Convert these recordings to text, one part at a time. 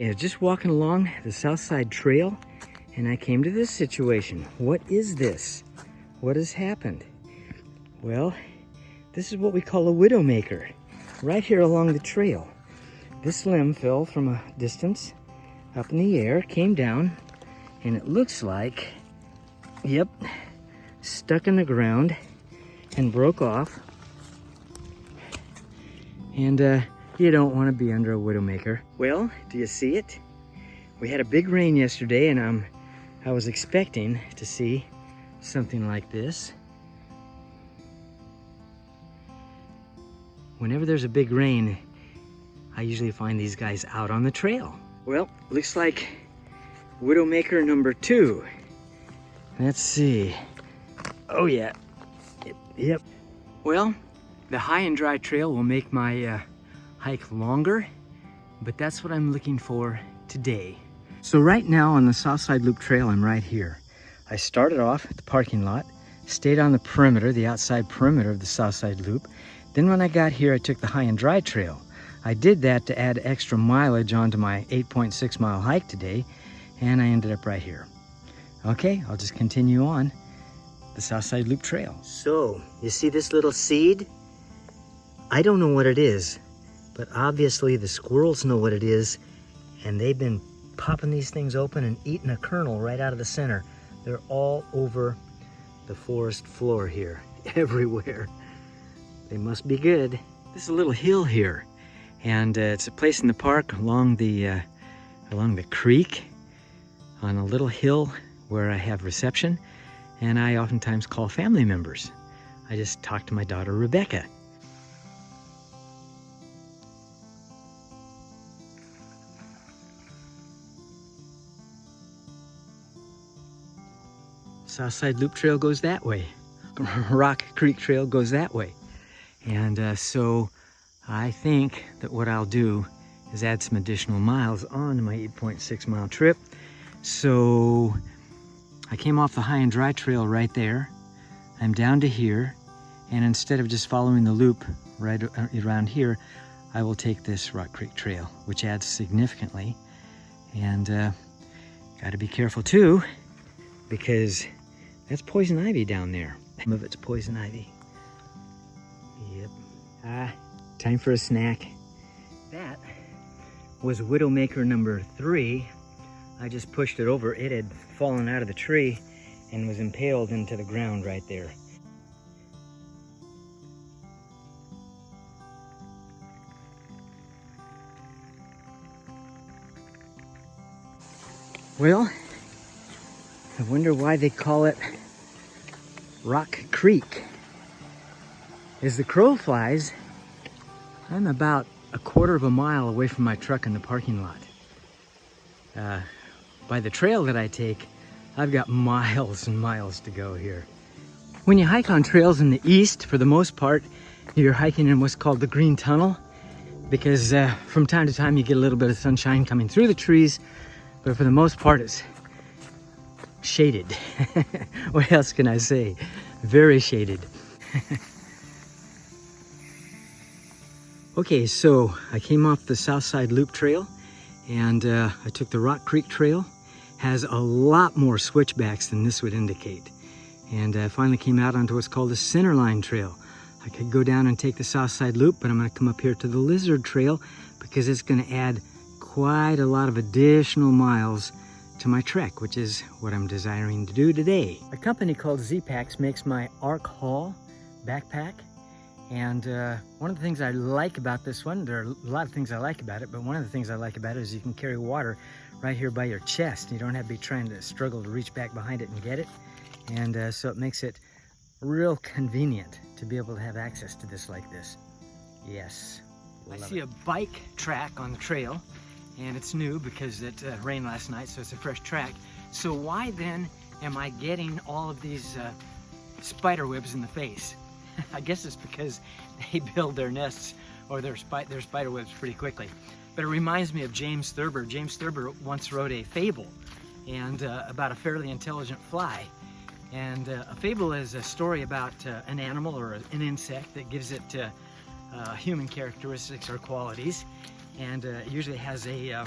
Yeah, just walking along the South Side Trail, and I came to this situation. What is this? What has happened? Well, this is what we call a widowmaker, right here along the trail. This limb fell from a distance up in the air, came down, and it looks like, yep, stuck in the ground and broke off. And you don't want to be under a widowmaker. Well, do you see it? We had a big rain yesterday, and I was expecting to see something like this. Whenever there's a big rain, I usually find these guys out on the trail. Well, looks like widowmaker number 2. Let's see. Oh yeah, yep. Well, the high and dry trail will make my hike longer, but that's what I'm looking for today. So right now on the Southside Loop Trail, I'm right here. I started off at the parking lot, stayed on the perimeter, the outside perimeter of the Southside Loop. Then when I got here, I took the high and dry trail. I did that to add extra mileage onto my 8.6 mile hike today, and I ended up right here. Okay, I'll just continue on the Southside Loop Trail. So, you see this little seed? I don't know what it is, but obviously the squirrels know what it is, and they've been popping these things open and eating a kernel right out of the center. They're all over the forest floor here, everywhere. They must be good. There's a little hill here, and it's a place in the park along the creek, on a little hill where I have reception, and I oftentimes call family members. I just talked to my daughter Rebecca. Southside Loop Trail goes that way. Rock Creek Trail goes that way. And so I think that what I'll do is add some additional miles on to my 8.6 mile trip. So I came off the high and dry trail right there. I'm down to here, and instead of just following the loop right around here, I will take this Rock Creek Trail, which adds significantly. And got to be careful too, because that's poison ivy down there. Some of it's poison ivy. Yep. Time for a snack. That was widowmaker number 3. I just pushed it over. It had fallen out of the tree and was impaled into the ground right there. Well, I wonder why they call it Rock Creek. As the crow flies, I'm about a quarter of a mile away from my truck in the parking lot. By the trail that I take, I've got miles and miles to go here. When you hike on trails in the east, for the most part, you're hiking in what's called the Green Tunnel, because from time to time you get a little bit of sunshine coming through the trees, but for the most part it's shaded. What else can I say? Very shaded. Okay, so I came off the Southside Loop Trail, and I took the Rock Creek Trail. Has a lot more switchbacks than this would indicate. And I finally came out onto what's called the Centerline Trail. I could go down and take the Southside Loop, but I'm gonna come up here to the Lizard Trail because it's gonna add quite a lot of additional miles to my trek, which is what I'm desiring to do today. A company called Z-Packs makes my Arc Haul backpack. And one of the things I like about this one, there are a lot of things I like about it, but one of the things I like about it is you can carry water right here by your chest. You don't have to be trying to struggle to reach back behind it and get it. And so it makes it real convenient to be able to have access to this like this. Yes. I see a bike track on the trail, and it's new because it rained last night, so it's a fresh track. So why then am I getting all of these spider webs in the face? I guess it's because they build their nests or their spider webs pretty quickly. But it reminds me of James Thurber. James Thurber once wrote a fable and about a fairly intelligent fly. And a fable is a story about an animal or an insect that gives it human characteristics or qualities. And it usually has a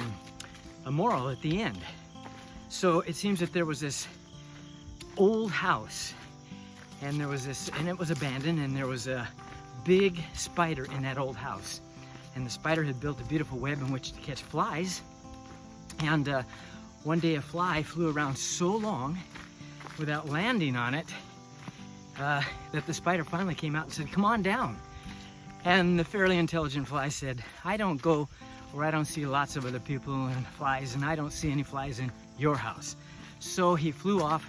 a moral at the end. So it seems that there was this old house, and it was abandoned, and there was a big spider in that old house. And the spider had built a beautiful web in which to catch flies. And one day a fly flew around so long without landing on it that the spider finally came out and said, "Come on down." And the fairly intelligent fly said, "I don't go where I don't see lots of other people and flies, and I don't see any flies in your house." So he flew off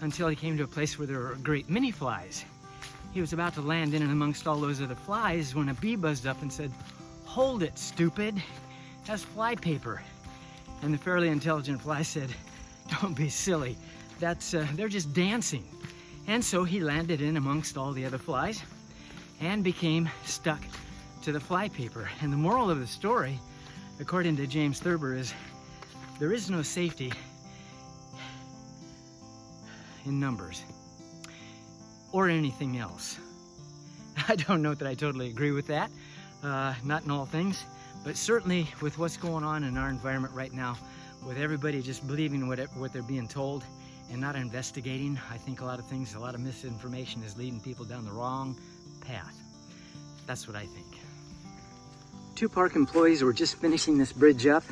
until he came to a place where there were a great many flies. He was about to land in and amongst all those other flies when a bee buzzed up and said, "Hold it, stupid. That's fly paper." And the fairly intelligent fly said, "Don't be silly. They're just dancing." And so he landed in amongst all the other flies and became stuck to the fly paper. And the moral of the story, according to James Thurber, is there is no safety in numbers or anything else. I don't know that I totally agree with that, not in all things, but certainly with what's going on in our environment right now, with everybody just believing what they're being told and not investigating. I think a lot of misinformation is leading people down the wrong path. That's what I think. Two park employees were just finishing this bridge up,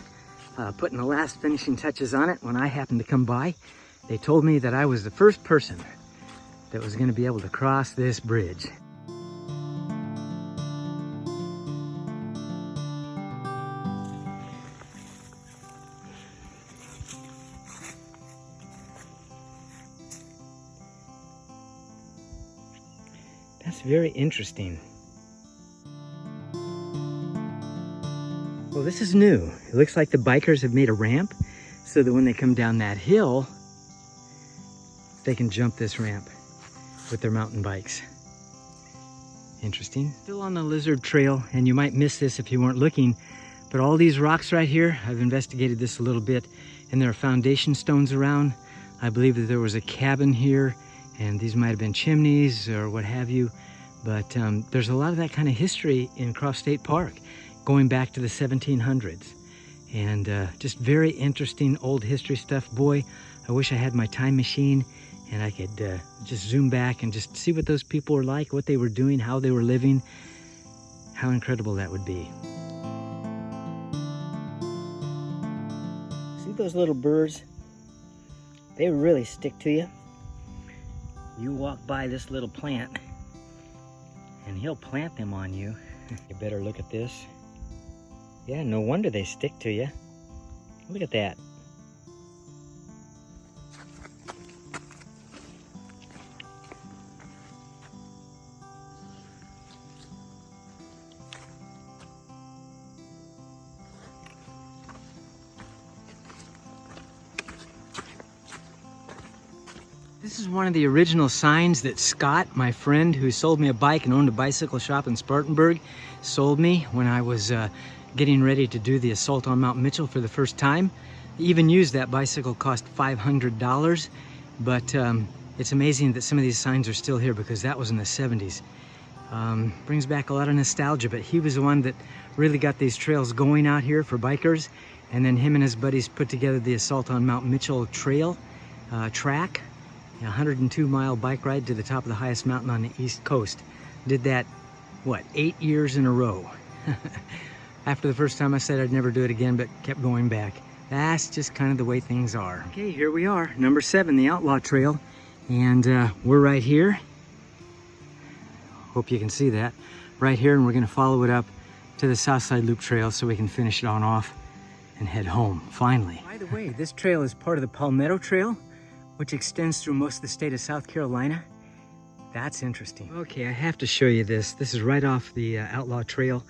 putting the last finishing touches on it when I happened to come by. They told me that I was the first person that was going to be able to cross this bridge. That's very interesting. Well, this is new. It looks like the bikers have made a ramp so that when they come down that hill, they can jump this ramp with their mountain bikes. Interesting. Still on the lizard trail, and you might miss this if you weren't looking, but all these rocks right here, I've investigated this a little bit, and there are foundation stones around. I believe that there was a cabin here, and these might have been chimneys or what have you, but there's a lot of that kind of history in Cross State Park, going back to the 1700s, and just very interesting old history stuff. Boy, I wish I had my time machine and I could just zoom back and just see what those people were like, what they were doing, how they were living. How incredible that would be. See those little burrs? They really stick to you. You walk by this little plant and he'll plant them on you. You better look at this. Yeah, no wonder they stick to you. Look at that. This is one of the original signs that Scott, my friend who sold me a bike and owned a bicycle shop in Spartanburg, sold me when I was getting ready to do the assault on Mount Mitchell for the first time. Even used that bicycle cost $500, but it's amazing that some of these signs are still here because that was in the 70s. Brings back a lot of nostalgia, but he was the one that really got these trails going out here for bikers, and then him and his buddies put together the Assault on Mount Mitchell trail track. A 102-mile bike ride to the top of the highest mountain on the East Coast. Did that, what, 8 years in a row. After the first time I said I'd never do it again, but kept going back. That's just kind of the way things are. Okay, here we are, number 7, the Outlaw Trail. And we're right here. Hope you can see that. Right here, and we're gonna follow it up to the Southside Loop Trail so we can finish it on off and head home, finally. By the way, this trail is part of the Palmetto Trail, which extends through most of the state of South Carolina. That's interesting. Okay, I have to show you this. This is right off the Outlaw Trail,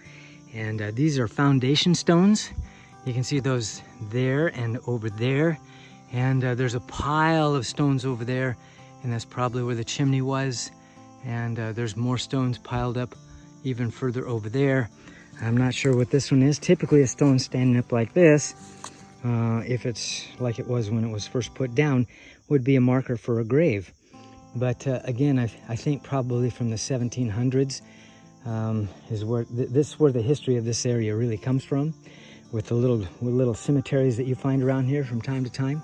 and these are foundation stones. You can see those there and over there, and there's a pile of stones over there, and that's probably where the chimney was, and there's more stones piled up even further over there. I'm not sure what this one is. Typically a stone standing up like this, if it's like it was when it was first put down, would be a marker for a grave. But again, I think probably from the 1700s is where where the history of this area really comes from. with the little cemeteries that you find around here from time to time.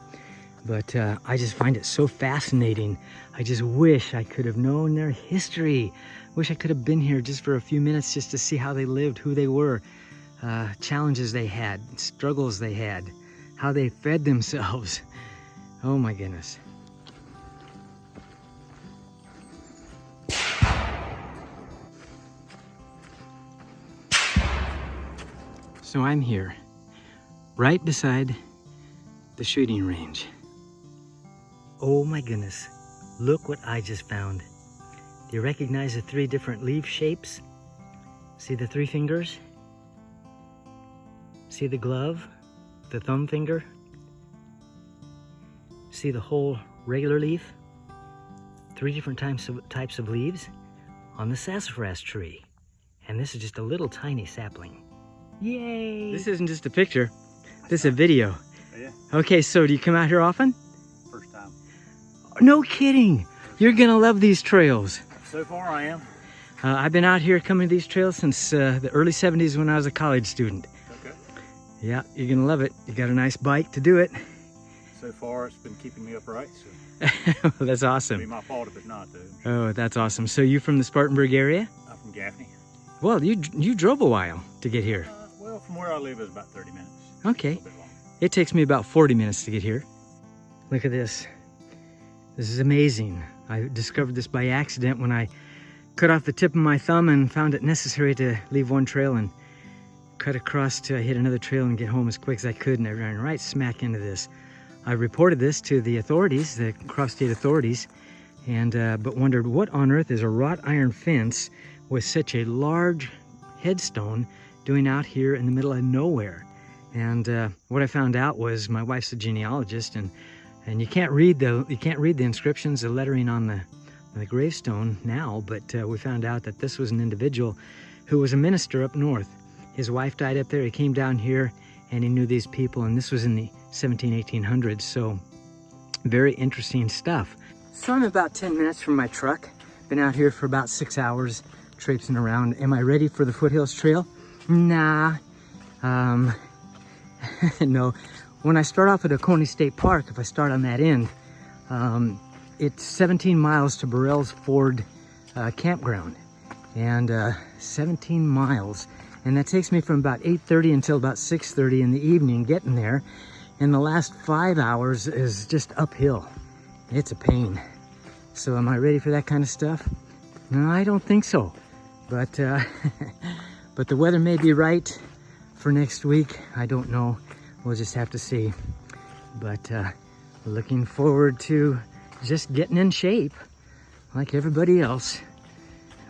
But I just find it so fascinating. I just wish I could have known their history. Wish I could have been here just for a few minutes just to see how they lived, who they were, challenges they had, struggles they had, how they fed themselves. Oh my goodness. So I'm here, right beside the shooting range. Oh my goodness, look what I just found. Do you recognize the 3 different leaf shapes? See the 3 fingers? See the glove, the thumb finger? See the whole regular leaf? 3 different types of leaves on the sassafras tree. And this is just a little tiny sapling. Yay! This isn't just a picture, this is a video. Oh, yeah. Okay, so do you come out here often? First time. No kidding! You're gonna love these trails. So far I am. I've been out here coming to these trails since the early 70s when I was a college student. Okay. Yeah, you're gonna love it. You got a nice bike to do it. So far it's been keeping me upright, so That's awesome. it'll be my fault if it's not, though. Oh, that's awesome. So you from the Spartanburg area? I'm from Gaffney. Well, you drove a while to get here. Well, from where I live is about 30 minutes. Okay. A little bit longer. It takes me about 40 minutes to get here. Look at this. This is amazing. I discovered this by accident when I cut off the tip of my thumb and found it necessary to leave one trail and cut across to hit another trail and get home as quick as I could, and I ran right smack into this. I reported this to the authorities, the cross-state authorities, and but wondered what on earth is a wrought iron fence with such a large headstone doing out here in the middle of nowhere. And what I found out was my wife's a genealogist, and you can't read the inscriptions, the lettering on the gravestone now, but we found out that this was an individual who was a minister up north. His wife died up there. He came down here and he knew these people, and this was in the 1800s. So very interesting stuff. So I'm about 10 minutes from my truck. Been out here for about 6 hours traipsing around. Am I ready for the Foothills Trail? Nah. No. When I start off at Oconee State Park, if I start on that end, it's 17 miles to Burrell's Ford campground. And 17 miles. And that takes me from about 8:30 until about 6:30 in the evening getting there. And the last 5 hours is just uphill. It's a pain. So am I ready for that kind of stuff? No, I don't think so. But but the weather may be right for next week. I don't know. We'll just have to see. But looking forward to just getting in shape like everybody else.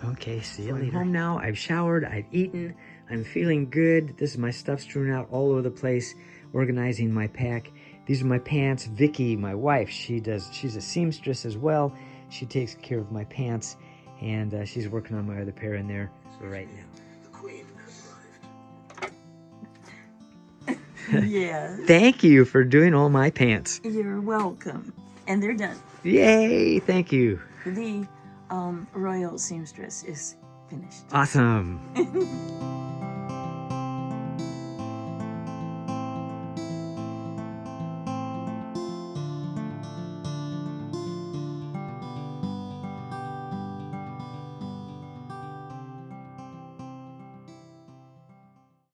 Okay, see you later. I'm home now. I've showered. I've eaten. I'm feeling good. This is my stuff strewn out all over the place, organizing my pack. These are my pants. Vicky, my wife, she's a seamstress as well. She takes care of my pants, and she's working on my other pair in there. So right now. The queen has arrived. Yes. Thank you for doing all my pants. You're welcome. And they're done. Yay, thank you. The royal seamstress is finished. Awesome.